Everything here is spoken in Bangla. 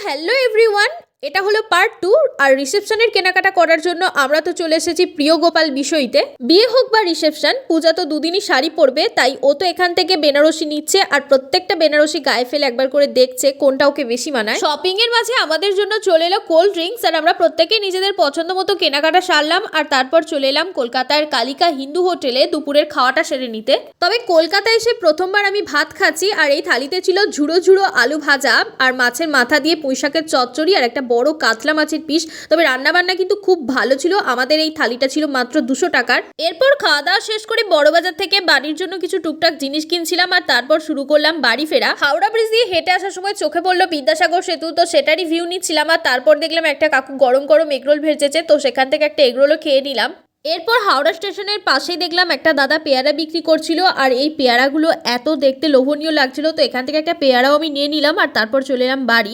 হ্যালো এভরিওয়ান, এটা হলো পার্ট 2। আর রিসেপশনের কেনাকাটা করার জন্য আমরা তো চলে এসেছি প্রিয় গোপাল বিষয়তে। বিয়ে হোক বা রিসেপশন, পূজা তো দুদিনই শাড়ি পরবে, তাই ও তো এখান থেকে বেনারসি নিচ্ছে আর প্রত্যেকটা বেনারসি গায়ে ফেলে একবার করে দেখছে কোনটা ওকে বেশি মানায়। শপিং এর মাঝে আমাদের জন্য চলে এলো কোল্ড ড্রিঙ্কস, আর আমরা প্রত্যেকেই নিজেদের পছন্দ মতো কেনাকাটা সারলাম। আর তারপর চলে এলাম কলকাতার কালিকা হিন্দু হোটেলে দুপুরের খাওয়াটা সেরে নিতে। তবে কলকাতায় এসে প্রথমবার আমি ভাত খাচ্ছি, আর এই থালিতে ছিল ঝুড়ো ঝুড়ো আলু ভাজা আর মাছের মাথা দিয়ে পুঁইশাকের চচ্চড়ি আর একটা বড় কাতলা মাছের পিস। তবে রান্নাবান্না কিন্তু খুব ভালো ছিল। আমাদের এই থালিটা ছিল মাত্র 200 টাকার। এরপর খাওয়া দাওয়া শেষ করে বড়বাজার থেকে বাড়ির জন্য কিছু টুকটাক জিনিস কিনছিলাম, আর তারপর শুরু করলাম বাড়ি ফেরা। হাওড়া ব্রিজ দিয়ে হেঁটে আসার সময় চোখে পড়লো বিদ্যাসাগর সেতু, তো সেটারই ভিউ নিচ্ছিলাম। আর তারপর দেখলাম একটা কাকু গরম গরম এগরোল ভেজেছে, তো সেখান থেকে একটা এগরোলও খেয়ে নিলাম। এরপর হাওড়া স্টেশনের পাশেই দেখলাম একটা দাদা পেয়ারা বিক্রি করছিল, আর এই পেয়ারাগুলো এত দেখতে লোভনীয় লাগছিল, তো এখান থেকে একটা পেয়ারাও আমি নিয়ে নিলাম। আর তারপর চলে এলাম বাড়ি।